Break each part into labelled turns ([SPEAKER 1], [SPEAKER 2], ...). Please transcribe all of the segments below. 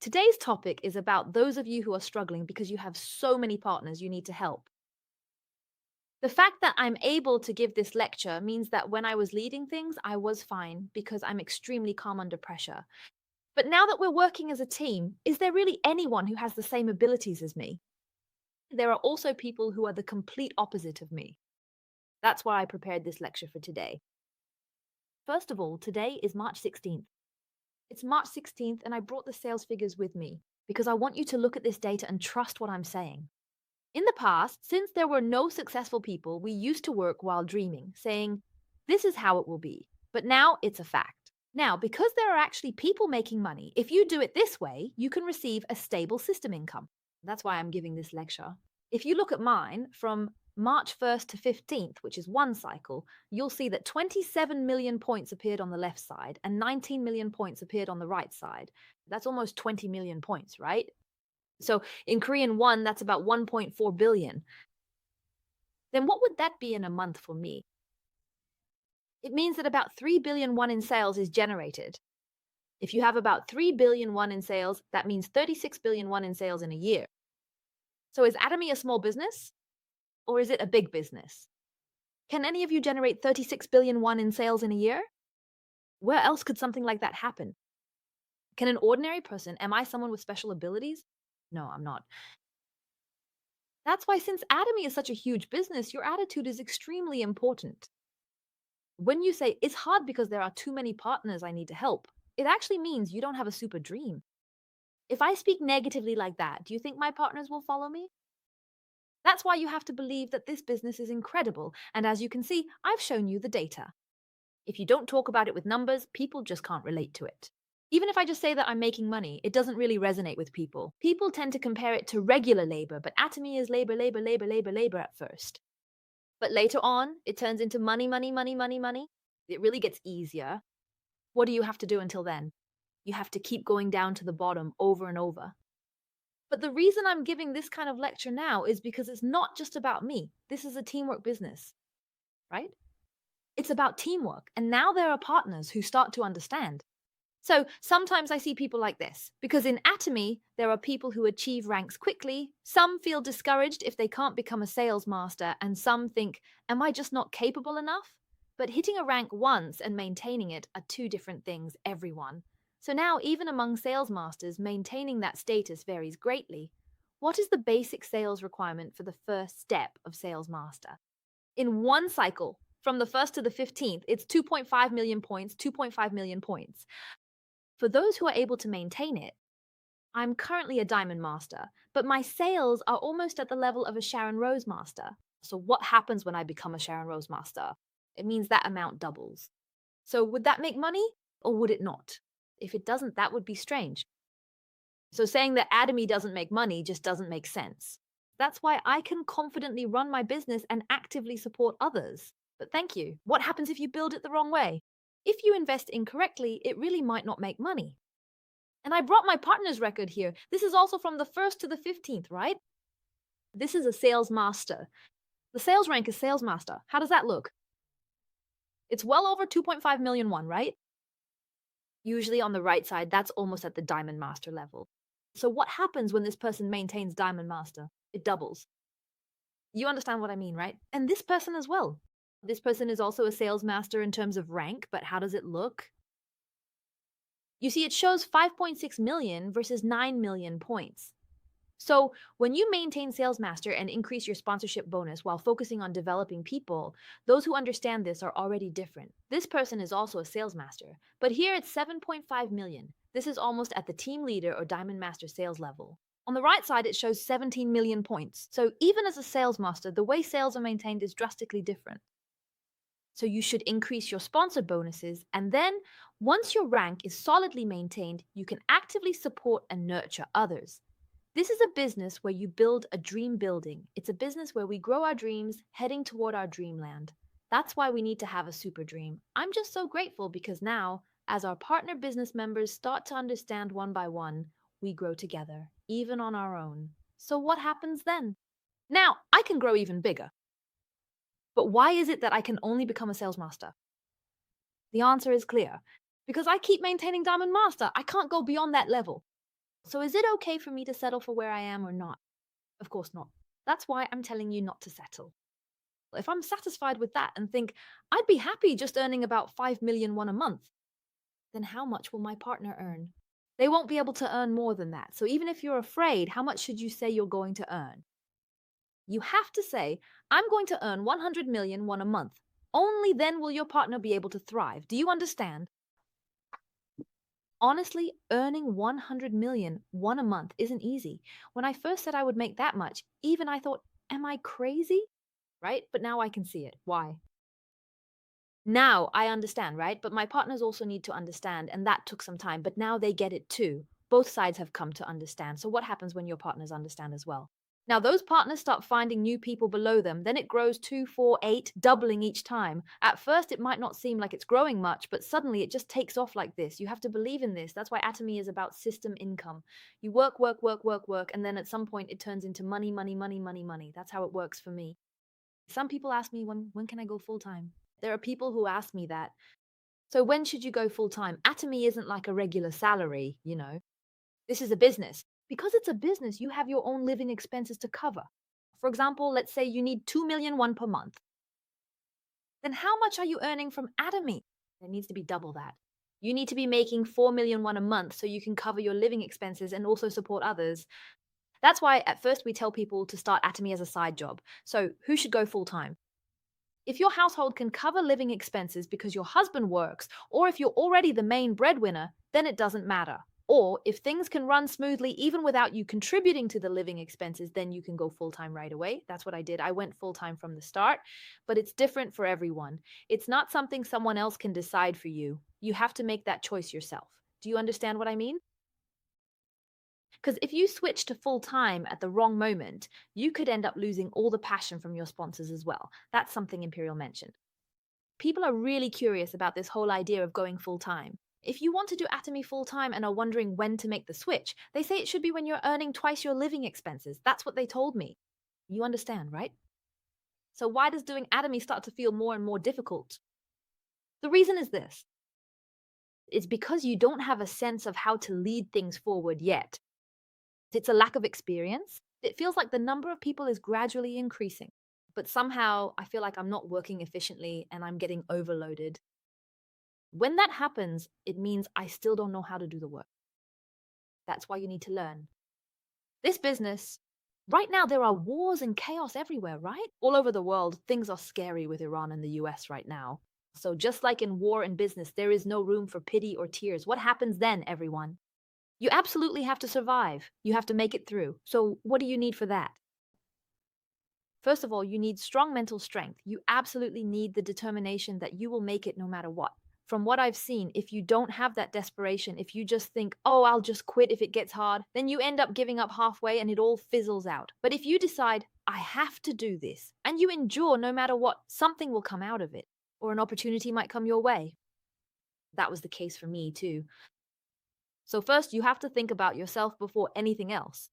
[SPEAKER 1] Today's topic is about those of you who are struggling because you have so many partners you need to help. The fact that I'm able to give this lecture means that when I was leading things, I was fine because I'm extremely calm under pressure. But now that we're working as a team, is there really anyone who has the same abilities as me? There are also people who are the complete opposite of me. That's why I prepared this lecture for today. First of all, today is March 16th. It's March 16th, and I brought the sales figures with me because I want you to look at this data and trust what I'm saying. In the past, since there were no successful people, we used to work while dreaming, saying, this is how it will be. But now it's a fact. Now, because there are actually people making money, if you do it this way, you can receive a stable system income. That's why I'm giving this lecture. If you look at mine from March 1st to 15th, which is one cycle, you'll see that 27 million points appeared on the left side and 19 million points appeared on the right side. That's almost 20 million points, right? So in Korean won, that's about 1.4 billion. Then what would that be in a month for me? It means that about 3 billion won in sales is generated. If you have about 3 billion won in sales, that means 36 billion won in sales in a year. So is Atomy a small business? Or is it a big business? Can any of you generate 36 billion won in sales in a year? Where else could something like that happen? Can an ordinary person, am I someone with special abilities? No, I'm not. That's why since Atomy is such a huge business, your attitude is extremely important. When you say, it's hard because there are too many partners I need to help, it actually means you don't have a super dream. If I speak negatively like that, do you think my partners will follow me? That's why you have to believe that this business is incredible, and as you can see, I've shown you the data. If you don't talk about it with numbers, people just can't relate to it. Even if I just say that I'm making money, it doesn't really resonate with people. People tend to compare it to regular labor, but Atomy is labor, labor, labor, labor, labor at first. But later on, it turns into money, money, money, money, money. It really gets easier. What do you have to do until then? You have to keep going down to the bottom over and over. But the reason I'm giving this kind of lecture now is because it's not just about me. This is a teamwork business, right? It's about teamwork. And now there are partners who start to understand. So sometimes I see people like this, because in Atomy, there are people who achieve ranks quickly. Some feel discouraged if they can't become a sales master, and some think, am I just not capable enough? But hitting a rank once and maintaining it are two different things, everyone. So now, even among sales masters, maintaining that status varies greatly. What is the basic sales requirement for the first step of sales master? In one cycle, from the 1st to the 15th, it's 2.5 million points, 2.5 million points. For those who are able to maintain it, I'm currently a diamond master, but my sales are almost at the level of a Sharon Rose master. So what happens when I become a Sharon Rose master? It means that amount doubles. So would that make money or would it not? If it doesn't, that would be strange. So saying that Atomy doesn't make money just doesn't make sense. That's why I can confidently run my business and actively support others. But thank you. What happens if you build it the wrong way? If you invest incorrectly, it really might not make money. And I brought my partner's record here. This is also from the 1st to the 15th, right? This is a sales master. The sales rank is sales master. How does that look? It's well over 2.5 million won, right? Usually on the right side, that's almost at the diamond master level. So what happens when this person maintains diamond master? It doubles. You understand what I mean, right? And this person as well. This person is also a sales master in terms of rank, but how does it look? You see, it shows 5.6 million versus 9 million points. So when you maintain sales master and increase your sponsorship bonus while focusing on developing people, those who understand this are already different. This person is also a sales master, but here it's 7.5 million. This is almost at the team leader or diamond master sales level. On the right side, it shows 17 million points. So even as a sales master, the way sales are maintained is drastically different. So you should increase your sponsor bonuses, and then once your rank is solidly maintained, you can actively support and nurture others. This is a business where you build a dream building. It's a business where we grow our dreams, heading toward our dreamland. That's why we need to have a super dream. I'm just so grateful because now, as our partner business members start to understand one by one, we grow together, even on our own. So what happens then? Now, I can grow even bigger. But why is it that I can only become a sales master? The answer is clear. Because I keep maintaining Diamond Master. I can't go beyond that level. So is it okay for me to settle for where I am or not? Of course not. That's why I'm telling you not to settle. If I'm satisfied with that and think I'd be happy just earning about 5 million won a month, then how much will my partner earn? They won't be able to earn more than that. So even if you're afraid, how much should you say you're going to earn? You have to say, I'm going to earn 100 million won a month. Only then will your partner be able to thrive. Do you understand? Honestly, earning 100 million won a month isn't easy. When I first said I would make that much, even I thought, am I crazy? Right? But now I can see it. Why? Now I understand, right? But my partners also need to understand, and that took some time, but now they get it too. Both sides have come to understand. So what happens when your partners understand as well? Now those partners start finding new people below them, then it grows 2, 4, 8, doubling each time. At first it might not seem like it's growing much, but suddenly it just takes off like this. You have to believe in this. That's why Atomy is about system income. You work, work, work, work, work, and then at some point it turns into money, money, money, money, money. That's how it works for me. Some people ask me, when can I go full time? There are people who ask me that. So when should you go full time? Atomy isn't like a regular salary, you know. This is a business. Because it's a business, you have your own living expenses to cover. For example, let's say you need 2 million won per month. Then how much are you earning from Atomy? It needs to be double that. You need to be making 4 million won a month so you can cover your living expenses and also support others. That's why at first we tell people to start Atomy as a side job. So who should go full time? If your household can cover living expenses because your husband works, or if you're already the main breadwinner, then it doesn't matter. Or if things can run smoothly even without you contributing to the living expenses, then you can go full time right away. That's what I did. I went full time from the start, but it's different for everyone. It's not something someone else can decide for you. You have to make that choice yourself. Do you understand what I mean? Because if you switch to full time at the wrong moment, you could end up losing all the passion from your sponsors as well. That's something Imperial mentioned. People are really curious about this whole idea of going full time. If you want to do Atomy full time and are wondering when to make the switch, they say it should be when you're earning twice your living expenses. That's what they told me. You understand, right? So why does doing Atomy start to feel more and more difficult? The reason is this. It's because you don't have a sense of how to lead things forward yet. It's a lack of experience. It feels like the number of people is gradually increasing, but somehow I feel like I'm not working efficiently and I'm getting overloaded. When that happens, it means I still don't know how to do the work. That's why you need to learn. This business, right now there are wars and chaos everywhere, right? All over the world, things are scary with Iran and the US right now. So just like in war and business, there is no room for pity or tears. What happens then, everyone? You absolutely have to survive. You have to make it through. So what do you need for that? First of all, you need strong mental strength. You absolutely need the determination that you will make it no matter what. From what I've seen, if you don't have that desperation, if you just think, oh, I'll just quit if it gets hard, then you end up giving up halfway and it all fizzles out. But if you decide, I have to do this, and you endure no matter what, something will come out of it, or an opportunity might come your way. That was the case for me too. So first, you have to think about yourself before anything else.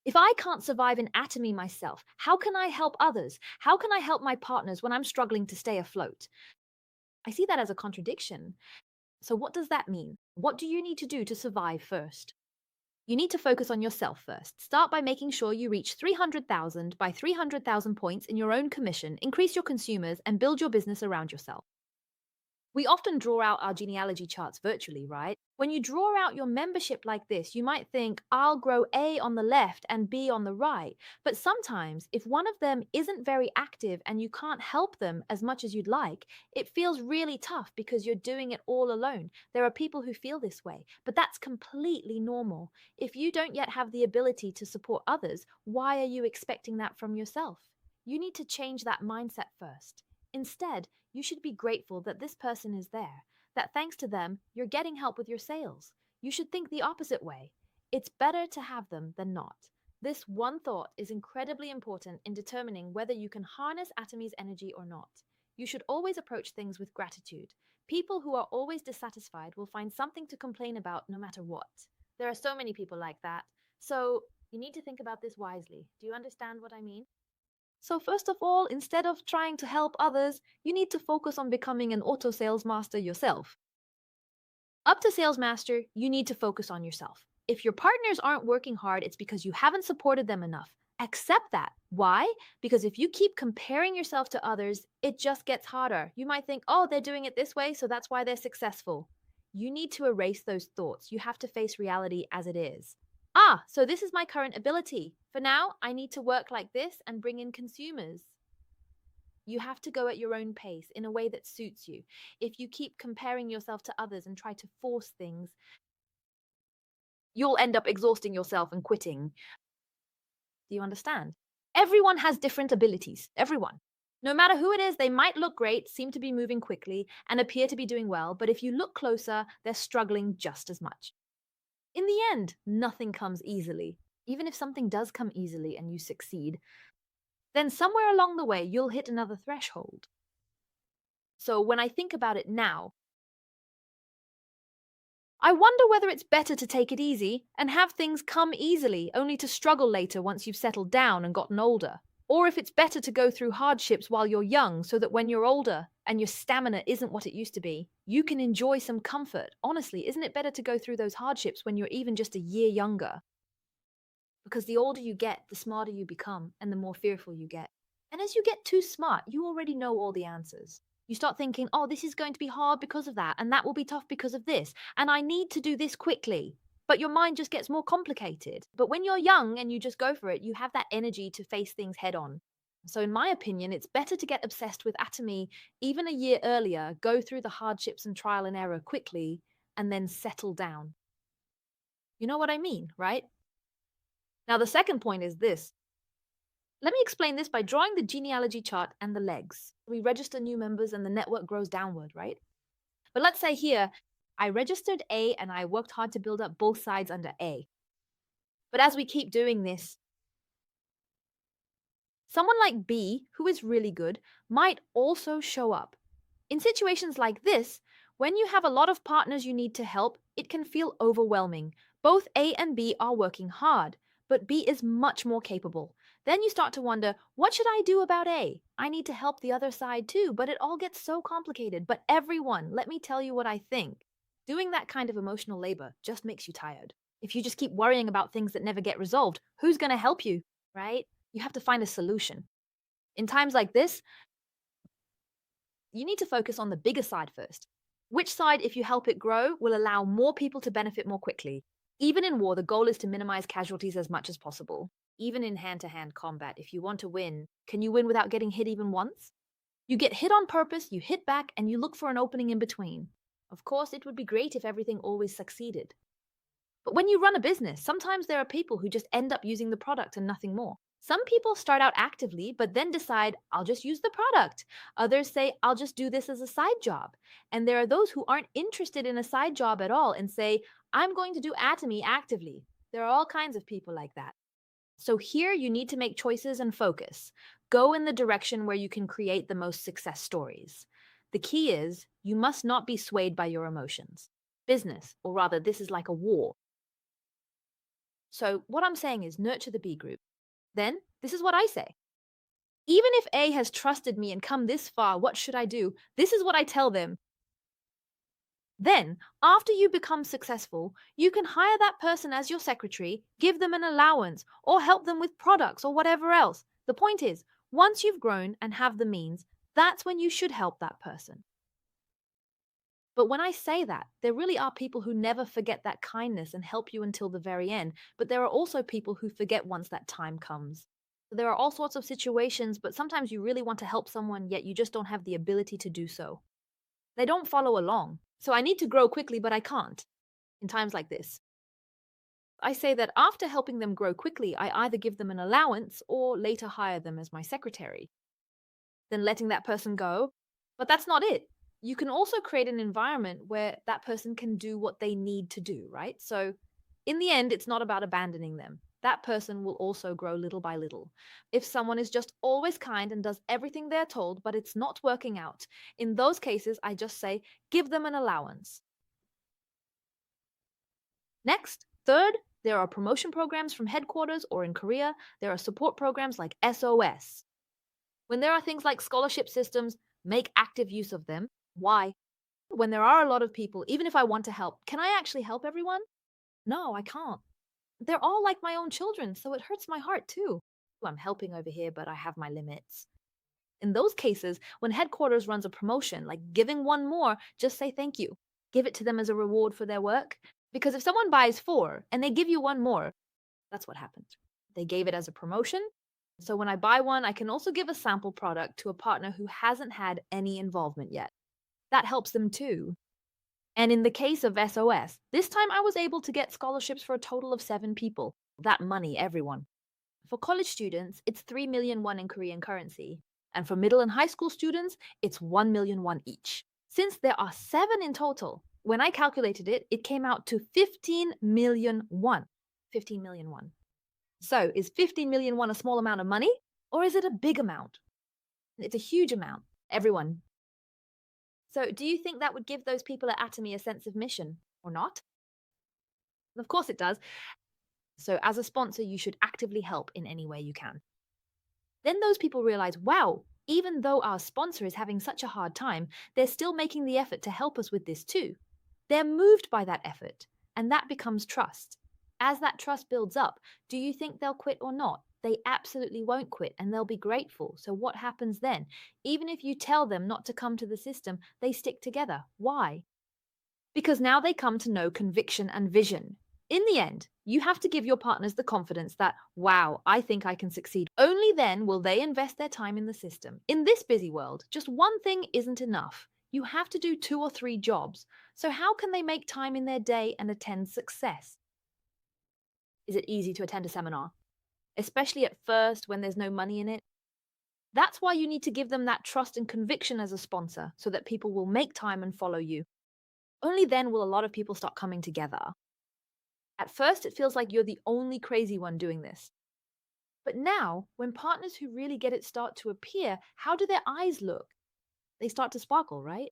[SPEAKER 1] If I can't survive in Atomy myself, how can I help others? How can I help my partners when I'm struggling to stay afloat? I see that as a contradiction. So what does that mean? What do you need to do to survive first? You need to focus on yourself first. Start by making sure you reach 300,000 by 300,000 points in your own commission, increase your consumers, and build your business around yourself. We often draw out our genealogy charts virtually, right? When you draw out your membership like this, you might think, I'll grow A on the left and B on the right. But sometimes, if one of them isn't very active and you can't help them as much as you'd like, it feels really tough because you're doing it all alone. There are people who feel this way, but that's completely normal. If you don't yet have the ability to support others, why are you expecting that from yourself? You need to change that mindset first. Instead, you should be grateful that this person is there, that thanks to them, you're getting help with your sales. You should think the opposite way. It's better to have them than not. This one thought is incredibly important in determining whether you can harness Atomy's energy or not. You should always approach things with gratitude. People who are always dissatisfied will find something to complain about no matter what. There are so many people like that. So you need to think about this wisely. Do you understand what I mean? So first of all, instead of trying to help others, you need to focus on becoming an auto sales master yourself. Up to sales master, you need to focus on yourself. If your partners aren't working hard, it's because you haven't supported them enough. Accept that. Why? Because if you keep comparing yourself to others, it just gets harder. You might think, oh, they're doing it this way, so that's why they're successful. You need to erase those thoughts. You have to face reality as it is. Ah, so this is my current ability. For now, I need to work like this and bring in consumers. You have to go at your own pace in a way that suits you. If you keep comparing yourself to others and try to force things, you'll end up exhausting yourself and quitting. Do you understand? Everyone has different abilities. Everyone. No matter who it is, they might look great, seem to be moving quickly, and appear to be doing well, but if you look closer, they're struggling just as much. In the end, nothing comes easily. Even if something does come easily and you succeed, then somewhere along the way, you'll hit another threshold. So when I think about it now, I wonder whether it's better to take it easy and have things come easily, only to struggle later once you've settled down and gotten older. Or if it's better to go through hardships while you're young so that when you're older and your stamina isn't what it used to be, you can enjoy some comfort. Honestly, isn't it better to go through those hardships when you're even just a year younger? Because the older you get, the smarter you become and the more fearful you get. And as you get too smart, you already know all the answers. You start thinking, oh, this is going to be hard because of that, and that will be tough because of this, and I need to do this quickly. But your mind just gets more complicated. But when you're young and you just go for it, you have that energy to face things head on. So, in my opinion, it's better to get obsessed with atomy even a year earlier, go through the hardships and trial and error quickly, and then settle down. You know what I mean, right? Now, the second point is this. Let me explain this by drawing the genealogy chart and the legs. We register new members and the network grows downward, right? But let's say here, I registered A and I worked hard to build up both sides under A. But as we keep doing this, someone like B, who is really good, might also show up. In situations like this, when you have a lot of partners you need to help, it can feel overwhelming. Both A and B are working hard, but B is much more capable. Then you start to wonder, what should I do about A? I need to help the other side too, but it all gets so complicated. But everyone, let me tell you what I think. Doing that kind of emotional labor just makes you tired. If you just keep worrying about things that never get resolved, who's going to help you, right? You have to find a solution. In times like this, you need to focus on the bigger side first. Which side, if you help it grow, will allow more people to benefit more quickly? Even in war, the goal is to minimize casualties as much as possible. Even in hand to hand combat, if you want to win, can you win without getting hit even once? You get hit on purpose, you hit back, and you look for an opening in between. Of course, it would be great if everything always succeeded. But when you run a business, sometimes there are people who just end up using the product and nothing more. Some people start out actively, but then decide, I'll just use the product. Others say, I'll just do this as a side job. And there are those who aren't interested in a side job at all and say, I'm going to do Atomy actively. There are all kinds of people like that. So here you need to make choices and focus. Go in the direction where you can create the most success stories. The key is you must not be swayed by your emotions. Business, or rather, this is like a war. So what I'm saying is nurture the B group. Then, this is what I say. Even if A has trusted me and come this far, what should I do? This is what I tell them. Then, after you become successful, you can hire that person as your secretary, give them an allowance, or help them with products or whatever else. The point is, once you've grown and have the means, that's when you should help that person. But when I say that, there really are people who never forget that kindness and help you until the very end. But there are also people who forget once that time comes. There are all sorts of situations, but sometimes you really want to help someone, yet you just don't have the ability to do so. They don't follow along. So I need to grow quickly, but I can't. In times like this, I say that after helping them grow quickly, I either give them an allowance or later hire them as my secretary. Then letting that person go. But that's not it. You can also create an environment where that person can do what they need to do, right? So in the end, it's not about abandoning them. That person will also grow little by little. If someone is just always kind and does everything they're told, but it's not working out, in those cases, I just say, give them an allowance. Next, third, there are promotion programs from headquarters, or in Korea, there are support programs like SOS. When there are things like scholarship systems, make active use of them. Why? When there are a lot of people, even if I want to help, can I actually help everyone? No, I can't. They're all like my own children, so it hurts my heart too. I'm helping over here, but I have my limits. In those cases, when headquarters runs a promotion, like giving one more, just say thank you. Give it to them as a reward for their work. Because if someone buys four and they give you one more, that's what happened. They gave it as a promotion. So when I buy one, I can also give a sample product to a partner who hasn't had any involvement yet. That helps them too. And in the case of SOS, this time I was able to get scholarships for a total of 7 people. That money, everyone. For college students, it's 3 million won in Korean currency. And for middle and high school students, it's 1 million won each. Since there are 7 in total, when I calculated it, it came out to 15 million won. 15 million won. So is 15 million won a small amount of money? Or is it a big amount? It's a huge amount. Everyone. So do you think that would give those people at Atomy a sense of mission or not? Of course it does. So as a sponsor, you should actively help in any way you can. Then those people realize, wow, even though our sponsor is having such a hard time, they're still making the effort to help us with this too. They're moved by that effort, and that becomes trust. As that trust builds up, do you think they'll quit or not? They absolutely won't quit and they'll be grateful. So, what happens then? Even if you tell them not to come to the system, they stick together. Why? Because now they come to know conviction and vision. In the end, you have to give your partners the confidence that, wow, I think I can succeed. Only then will they invest their time in the system. In this busy world, just one thing isn't enough. You have to do 2 or 3 jobs. So, how can they make time in their day and attend success? Is it easy to attend a seminar? Especially at first when there's no money in it? That's why you need to give them that trust and conviction as a sponsor so that people will make time and follow you. Only then will a lot of people start coming together. At first, it feels like you're the only crazy one doing this. But now, when partners who really get it start to appear, how do their eyes look? They start to sparkle, right?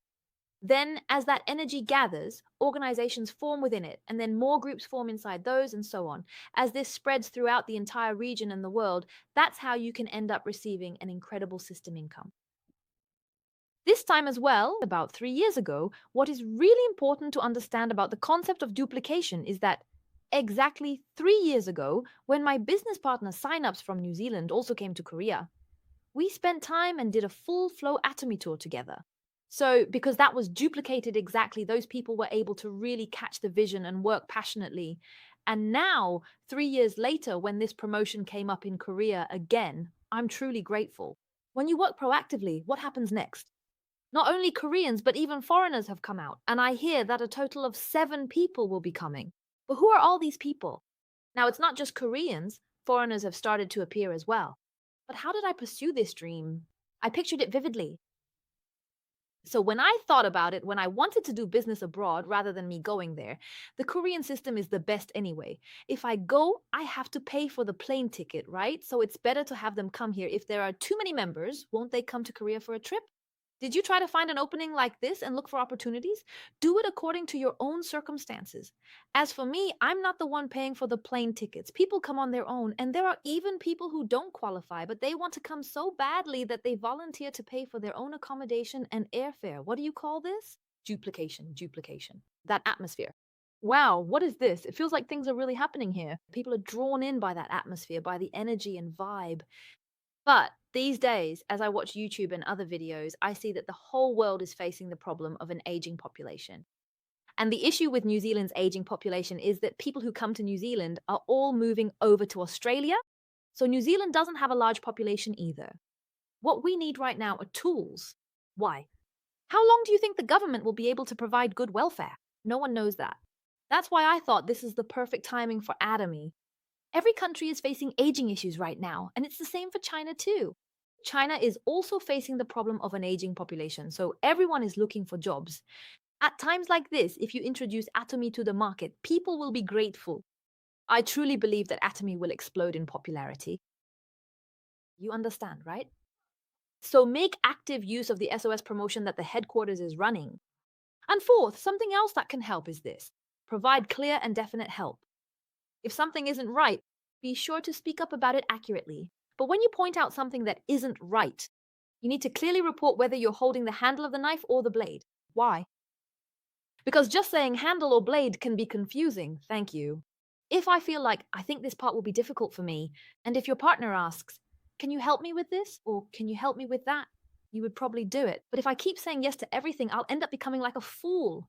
[SPEAKER 1] Then, as that energy gathers, organizations form within it, and then more groups form inside those, and so on. As this spreads throughout the entire region and the world, that's how you can end up receiving an incredible system income. This time as well, about 3 years ago, what is really important to understand about the concept of duplication is that exactly 3 years ago, when my business partner signups from New Zealand also came to Korea, we spent time and did a full flow atomy tour together. So, because that was duplicated exactly, those people were able to really catch the vision and work passionately. And now, 3 years later, when this promotion came up in Korea again, I'm truly grateful. When you work proactively, what happens next? Not only Koreans, but even foreigners have come out, and I hear that a total of 7 people will be coming. But who are all these people? Now, it's not just Koreans, foreigners have started to appear as well. But how did I pursue this dream? I pictured it vividly. So, when I thought about it, when I wanted to do business abroad rather than me going there, the Korean system is the best anyway. If I go, I have to pay for the plane ticket, right? So, it's better to have them come here. If there are too many members, won't they come to Korea for a trip? Did you try to find an opening like this and look for opportunities? Do it according to your own circumstances. As for me, I'm not the one paying for the plane tickets. People come on their own, and there are even people who don't qualify, but they want to come so badly that they volunteer to pay for their own accommodation and airfare. What do you call this? Duplication, duplication. That atmosphere. Wow, what is this? It feels like things are really happening here. People are drawn in by that atmosphere, by the energy and vibe. But these days, as I watch YouTube and other videos, I see that the whole world is facing the problem of an aging population. And the issue with New Zealand's aging population is that people who come to New Zealand are all moving over to Australia. So New Zealand doesn't have a large population either. What we need right now are tools. Why? How long do you think the government will be able to provide good welfare? No one knows that. That's why I thought this is the perfect timing for Atomy. Every country is facing aging issues right now, and it's the same for China too. China is also facing the problem of an aging population, so everyone is looking for jobs. At times like this, if you introduce Atomy to the market, people will be grateful. I truly believe that Atomy will explode in popularity. You understand, right? So make active use of the SOS promotion that the headquarters is running. And fourth, something else that can help is this: provide clear and definite help. If something isn't right, be sure to speak up about it accurately. But when you point out something that isn't right, you need to clearly report whether you're holding the handle of the knife or the blade. Why? Because just saying handle or blade can be confusing. Thank you. If I feel like I think this part will be difficult for me, and if your partner asks, can you help me with this? Or can you help me with that? You would probably do it. But if I keep saying yes to everything, I'll end up becoming like a fool.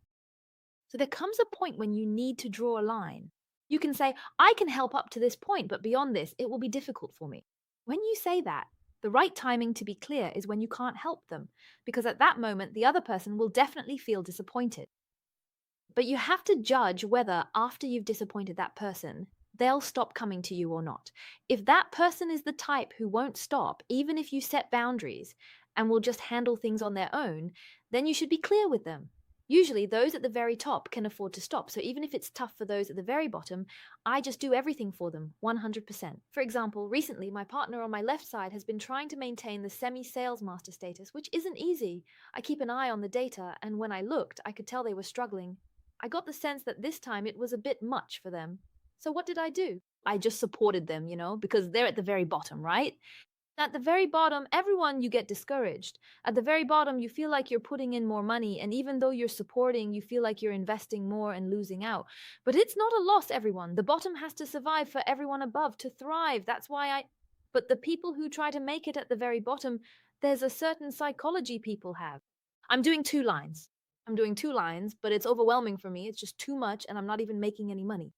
[SPEAKER 1] So there comes a point when you need to draw a line. You can say, I can help up to this point, but beyond this, it will be difficult for me. When you say that, the right timing to be clear is when you can't help them, because at that moment, the other person will definitely feel disappointed. But you have to judge whether, after you've disappointed that person, they'll stop coming to you or not. If that person is the type who won't stop, even if you set boundaries, and will just handle things on their own, then you should be clear with them. Usually, those at the very top can afford to stop. So even if it's tough for those at the very bottom, I just do everything for them 100%. For example, recently, my partner on my left side has been trying to maintain the semi-sales master status, which isn't easy. I keep an eye on the data, and when I looked, I could tell they were struggling. I got the sense that this time it was a bit much for them. So what did I do? I just supported them, because they're at the very bottom, right? At the very bottom, everyone you get discouraged. At the very bottom, you feel like you're putting in more money, and even though you're supporting, you feel like you're investing more and losing out. But it's not a loss, everyone. The bottom has to survive for everyone above to thrive. That's why But the people who try to make it at the very bottom, there's a certain psychology people have. I'm doing two lines. I'm doing two lines, but it's overwhelming for me. It's just too much, and I'm not even making any money.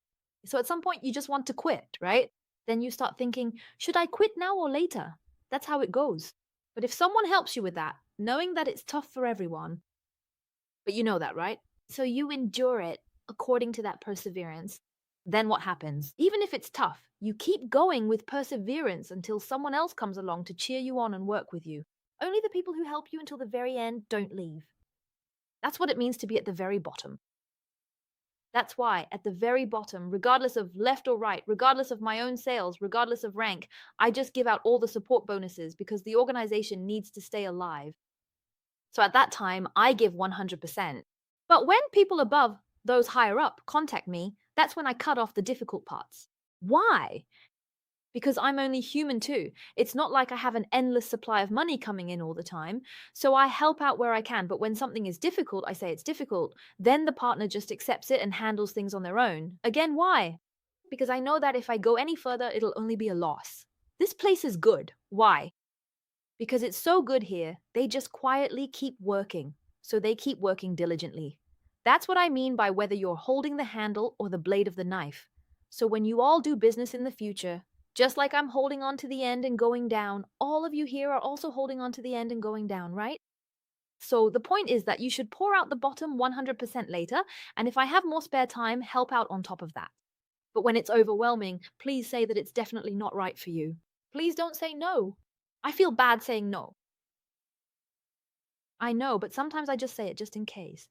[SPEAKER 1] So at some point, you just want to quit, right? Then you start thinking, should I quit now or later? That's how it goes. But if someone helps you with that, knowing that it's tough for everyone, but you know that, right? So you endure it according to that perseverance. Then what happens? Even if it's tough, you keep going with perseverance until someone else comes along to cheer you on and work with you. Only the people who help you until the very end don't leave. That's what it means to be at the very bottom. That's why, at the very bottom, regardless of left or right, regardless of my own sales, regardless of rank, I just give out all the support bonuses because the organization needs to stay alive. So at that time, I give 100%. But when people above, those higher up, contact me, that's when I cut off the difficult parts. Why? Because I'm only human too. It's not like I have an endless supply of money coming in all the time. So I help out where I can. But when something is difficult, I say it's difficult. Then the partner just accepts it and handles things on their own. Again, why? Because I know that if I go any further, it'll only be a loss. This place is good. Why? Because it's so good here, they just quietly keep working. So they keep working diligently. That's what I mean by whether you're holding the handle or the blade of the knife. So when you all do business in the future, just like I'm holding on to the end and going down, all of you here are also holding on to the end and going down, right? So the point is that you should pour out the bottom 100% later, and if I have more spare time, help out on top of that. But when it's overwhelming, please say that it's definitely not right for you. Please don't say no. I feel bad saying no. I know, but sometimes I just say it just in case.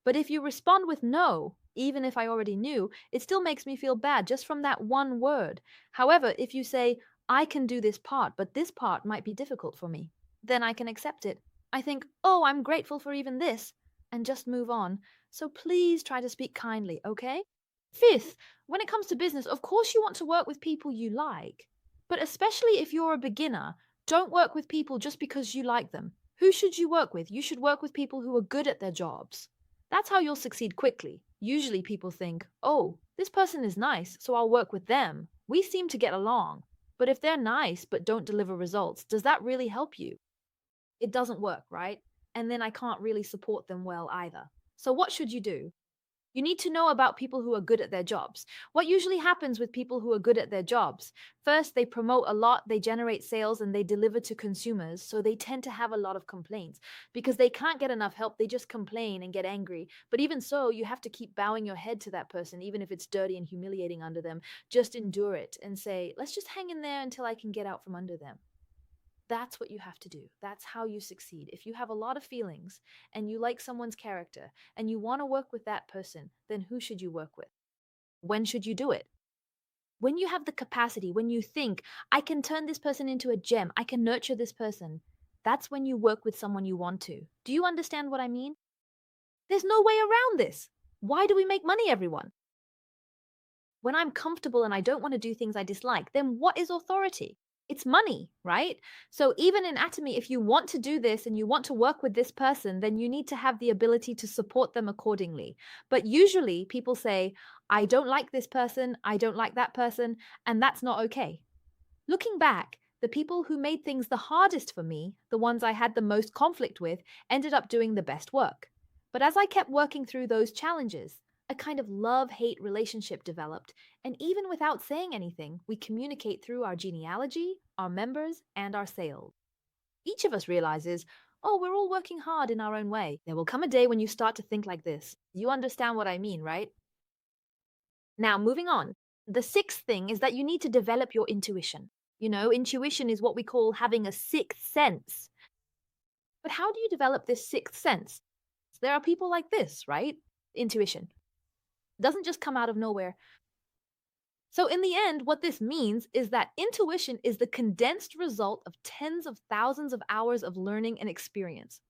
[SPEAKER 1] But if you respond with no, even if I already knew, it still makes me feel bad just from that one word. However, if you say, I can do this part, but this part might be difficult for me, then I can accept it. I think, oh, I'm grateful for even this, and just move on. So please try to speak kindly, okay? Fifth, when it comes to business, of course you want to work with people you like. But especially if you're a beginner, don't work with people just because you like them. Who should you work with? You should work with people who are good at their jobs. That's how you'll succeed quickly. Usually people think, oh, this person is nice, so I'll work with them. We seem to get along. But if they're nice but don't deliver results, does that really help you? It doesn't work, right? And then I can't really support them well either. So what should you do? You need to know about people who are good at their jobs. What usually happens with people who are good at their jobs? First, they promote a lot, they generate sales, and they deliver to consumers. So they tend to have a lot of complaints. Because they can't get enough help, they just complain and get angry. But even so, you have to keep bowing your head to that person, even if it's dirty and humiliating under them. Just endure it and say, let's just hang in there until I can get out from under them. That's what you have to do. That's how you succeed. If you have a lot of feelings and you like someone's character and you want to work with that person, then who should you work with? When should you do it? When you have the capacity, when you think, I can turn this person into a gem, I can nurture this person, that's when you work with someone you want to. Do you understand what I mean? There's no way around this. Why do we make money, everyone? When I'm comfortable and I don't want to do things I dislike, then what is authority? It's money, right? So even in Atomy, if you want to do this and you want to work with this person, then you need to have the ability to support them accordingly. But usually people say, I don't like this person, I don't like that person, and that's not okay. Looking back, the people who made things the hardest for me, the ones I had the most conflict with, ended up doing the best work. But as I kept working through those challenges, a kind of love hate relationship developed, and even without saying anything, we communicate through our genealogy, our members, and our sales. Each of us realizes, oh, we're all working hard in our own way. There will come a day when you start to think like this. You understand what I mean, right? Now, moving on. The sixth thing is that you need to develop your intuition. Intuition is what we call having a sixth sense. But how do you develop this sixth sense? There are people like this, right? Intuition doesn't just come out of nowhere. So, in the end, what this means is that intuition is the condensed result of tens of thousands of hours of learning and experience.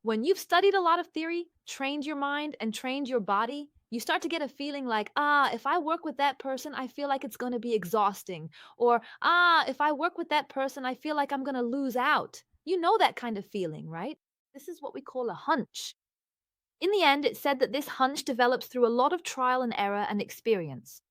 [SPEAKER 1] When you've studied a lot of theory, trained your mind, and trained your body, you start to get a feeling like, if I work with that person, I feel like it's going to be exhausting. Or, if I work with that person, I feel like I'm going to lose out. You know that kind of feeling, right? This is what we call a hunch. In the end, it's said that this hunch develops through a lot of trial and error and experience.